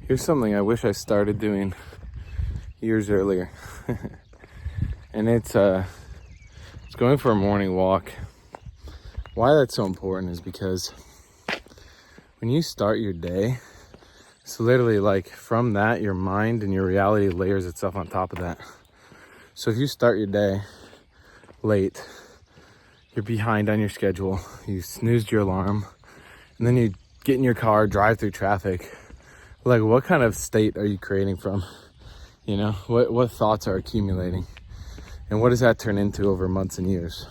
Here's something I wish I started doing years earlier. And it's going for a morning walk. Why that's so important is because when you start your day, it's literally like from that, your mind and your reality layers itself on top of that. So if you start your day late, you're behind on your schedule, you snoozed your alarm, and then you get in your car, drive through traffic. Like, what kind of state are you creating from? You know, what thoughts are accumulating? And what does that turn into over months and years?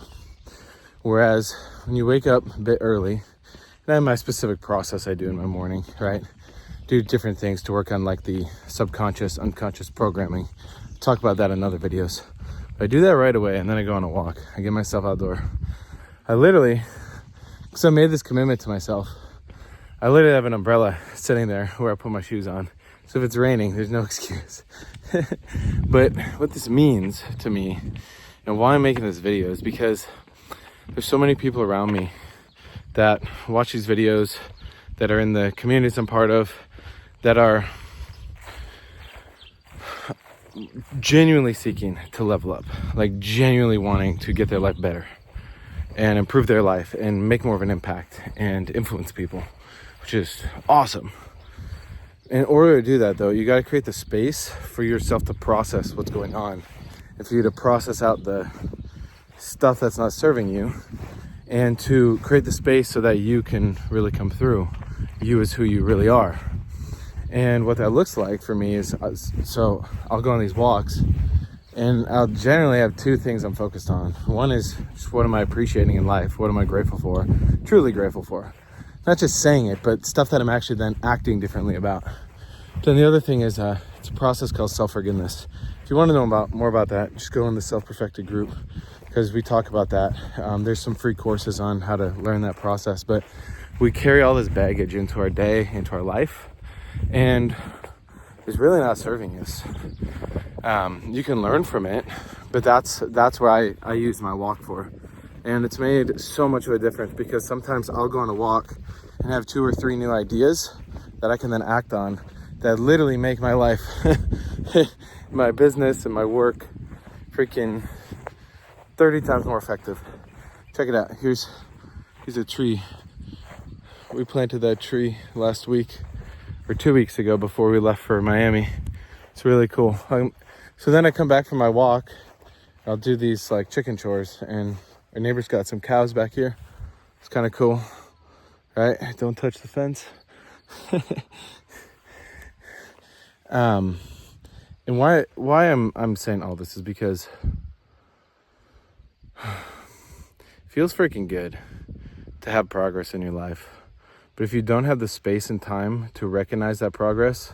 Whereas when you wake up a bit early, and I have my specific process I do in my morning, right? Do different things to work on like the subconscious, unconscious programming. Talk about that in other videos. But I do that right away, and then I go on a walk. I get myself outdoor. I literally, because I made this commitment to myself, I literally have an umbrella sitting there where I put my shoes on. So if it's raining, there's no excuse. But what this means to me and why I'm making this video is because there's so many people around me that watch these videos, that are in the communities I'm part of, that are genuinely seeking to level up, like genuinely wanting to get their life better and improve their life and make more of an impact and influence people, which is awesome. In order to do that though, you got to create the space for yourself to process what's going on and for you to process out the stuff that's not serving you and to create the space so that you can really come through you as who you really are. And what that looks like for me is, so I'll go on these walks and I'll generally have two things I'm focused on. One is just what am I appreciating in life? What am I grateful for? Truly grateful for. Not just saying it, but stuff that I'm actually then acting differently about. Then the other thing is it's a process called self-forgiveness. If you want to know more about that, just go in the Self-Perfected group because we talk about that. There's some free courses on how to learn that process, but we carry all this baggage into our day, into our life, and it's really not serving us. You can learn from it, but that's where I use my walk for. And it's made so much of a difference because sometimes I'll go on a walk and have 2 or 3 new ideas that I can then act on that literally make my life, my business and my work freaking 30 times more effective. Check it out. Here's a tree. We planted that tree last week or 2 weeks ago before we left for Miami. It's really cool. So then I come back from my walk. I'll do these like chicken chores, and our neighbor's got some cows back here. It's kind of cool, right? Don't touch the fence. And why I'm saying all this is because it feels freaking good to have progress in your life. But if you don't have the space and time to recognize that progress,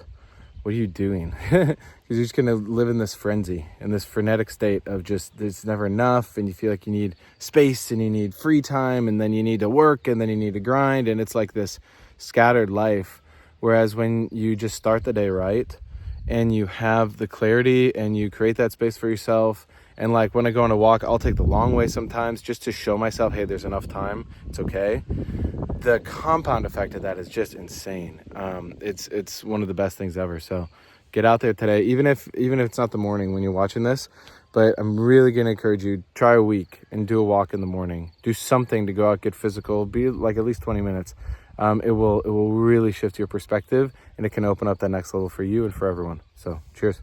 what are you doing? Because you're just going to live in this frenzy, in this frenetic state of just, there's never enough, and you feel like you need space, and you need free time, and then you need to work, and then you need to grind, and it's like this scattered life. Whereas when you just start the day right, and you have the clarity, and you create that space for yourself, and like when I go on a walk, I'll take the long way sometimes just to show myself, hey, there's enough time, it's okay. The compound effect of that is just insane. It's one of the best things ever. So get out there today, even if it's not the morning when you're watching this, but I'm really going to encourage you, try a week and do a walk in the morning. Do something to go out, get physical, be like at least 20 minutes. It will really shift your perspective, and it can open up that next level for you and for everyone. So cheers.